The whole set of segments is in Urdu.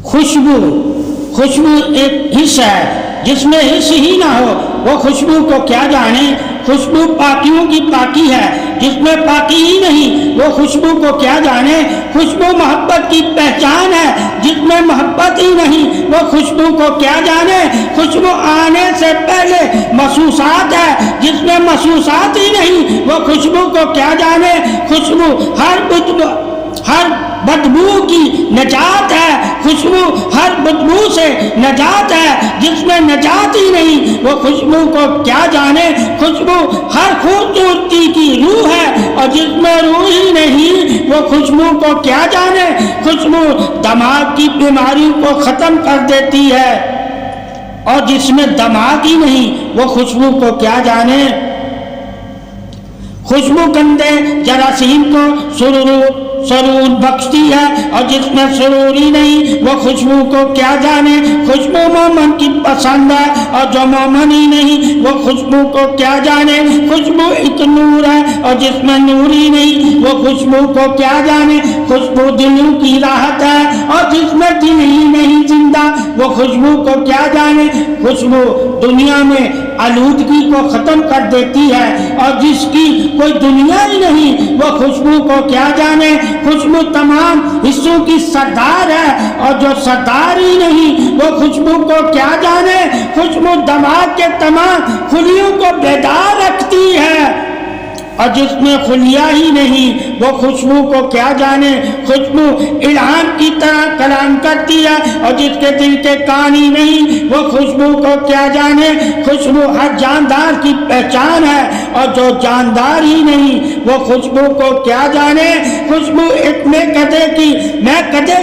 خوشبو ایک حص ہے، جس میں حص ہی نہ ہو وہ خوشبو کو کیا جانے۔ خوشبو پاکیوں کی پاکی ہے، جس میں پاکی ہی نہیں وہ خوشبو کو کیا جانے۔ خوشبو محبت کی پہچان ہے، جس میں محبت ہی نہیں وہ خوشبو کو کیا جانے۔ خوشبو آنے سے پہلے محسوسات ہے، جس میں محسوسات ہی نہیں وہ خوشبو کو کیا جانے۔ خوشبو ہر بدبو کی نجات ہے، خوشبو ہر بدبو سے نجات ہے، جس میں نجات ہی نہیں وہ خوشبو کو کیا جانے۔ خوشبو ہر خوبصورتی کی روح ہے، اور جس میں روح ہی نہیں وہ خوشبو کو کیا جانے۔ خوشبو دماغ کی بیماری کو ختم کر دیتی ہے، اور جس میں دماغ ہی نہیں وہ خوشبو کو کیا جانے۔ خوشبو گندے جراثیم کو سرور بخشتی ہے، اور جس میں سرور ہی نہیں وہ خوشبو کو کیا جانے۔ خوشبو مومن کی پسند ہے، اور جو مومن ہی نہیں وہ خوشبو کو کیا جانے۔ خوشبو ایک نور ہے، اور جس میں نور ہی نہیں وہ خوشبو کو کیا جانے۔ خوشبو دلوں کی راحت ہے، اور جس میں دل ہی نہیں زندہ وہ خوشبو کو کیا جانے۔ خوشبو دنیا میں آلودگی کو ختم کر دیتی ہے، اور جس کی کوئی دنیا ہی نہیں وہ خوشبو کو کیا جانے۔ خوشبو تمام حصوں کی سردار ہے، اور جو سردار ہی نہیں وہ خوشبو کو کیا جانے۔ خوشبو دماغ کے تمام خلیوں کو بیدار رکھتی ہے، اور جس میں خلیہ ہی نہیں وہ خوشبو کو کیا جانے۔ خوشبو الہام کی طرح کلام کرتی ہے، اور جس کے دل کے کان ہی نہیں وہ خوشبو کو کیا جانے۔ خوشبو ہر جاندار کی پہچان ہے، اور جو جاندار ہی نہیں وہ خوشبو کو کیا جانے۔ خوشبو ایک میکدے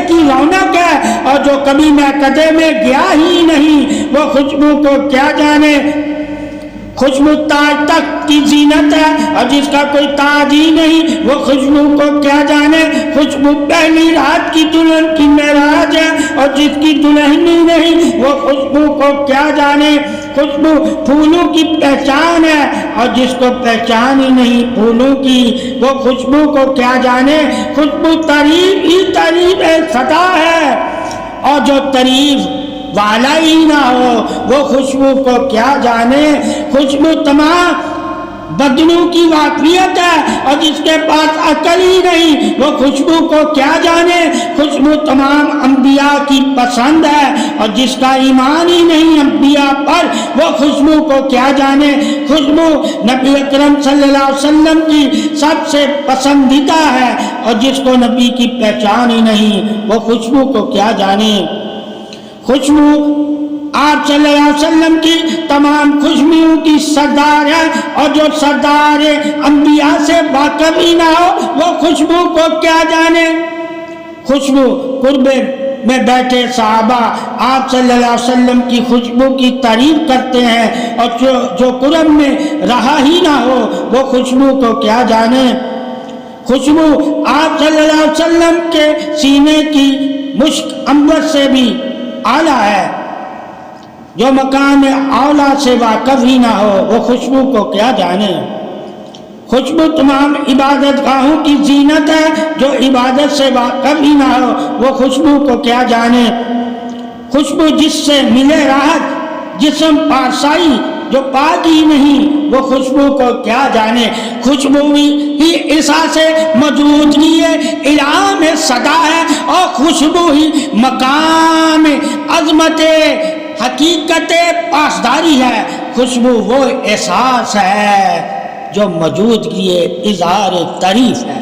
کی رونق ہے، اور جو کبھی میکدے میں گیا ہی نہیں وہ خوشبو کو کیا جانے۔ خوشبو تاج تخت کی زینت ہے، اور جس کا کوئی تاج ہی نہیں وہ خوشبو کو کیا جانے۔ خوشبو پہلی رات کی دلہن کی معراج ہے، اور جس کی دلہن ہی نہیں وہ خوشبو کو کیا جانے۔ خوشبو پھولوں کی پہچان ہے، اور جس کو پہچان ہی نہیں پھولوں کی وہ خوشبو کو کیا جانے۔ خوشبو تعریف ہی تعریف صدا ہے، اور جو تعریف والا ہی نہ ہو وہ خوشبو کو کیا جانے۔ خوشبو تمام بدنوں کی واقفیت ہے، اور جس کے پاس عقل ہی نہیں وہ خوشبو کو کیا جانے۔ خوشبو تمام انبیاء کی پسند ہے، اور جس کا ایمان ہی نہیں انبیاء پر وہ خوشبو کو کیا جانے۔ خوشبو نبی اکرم صلی اللہ علیہ وسلم کی سب سے پسندیدہ ہے، اور جس کو نبی کی پہچان ہی نہیں وہ خوشبو کو کیا جانے۔ خوشبو آپ صلی اللہ علیہ وسلم کی تمام خوشبوؤں کی سردار ہے، اور جو سردار انبیاء سے واقف ہی نہ ہو وہ خوشبو کو کیا جانے۔ خوشبو قرب میں بیٹھے صحابہ آپ صلی اللہ علیہ وسلم کی خوشبو کی تعریف کرتے ہیں، اور جو قرب میں رہا ہی نہ ہو وہ خوشبو کو کیا جانے۔ خوشبو آپ صلی اللہ علیہ وسلم کے سینے کی مشک عنبر سے بھی اعلیٰ ہے، جو مقام اولا سے واقف ہی نہ ہو وہ خوشبو کو کیا جانے۔ خوشبو تمام عبادت گاہوں کی زینت ہے، جو عبادت سے واقف ہی نہ ہو وہ خوشبو کو کیا جانے۔ خوشبو جس سے ملے راحت جسم پارسائی، جو پاک ہی نہیں وہ خوشبو کو کیا جانے۔ خوشبو ہی احساس موجودگی الہام صدا ہے، اور خوشبو ہی مقام عظمت حقیقت پاسداری ہے۔ خوشبو وہ احساس ہے جو موجودگی اظہار تعریف ہے۔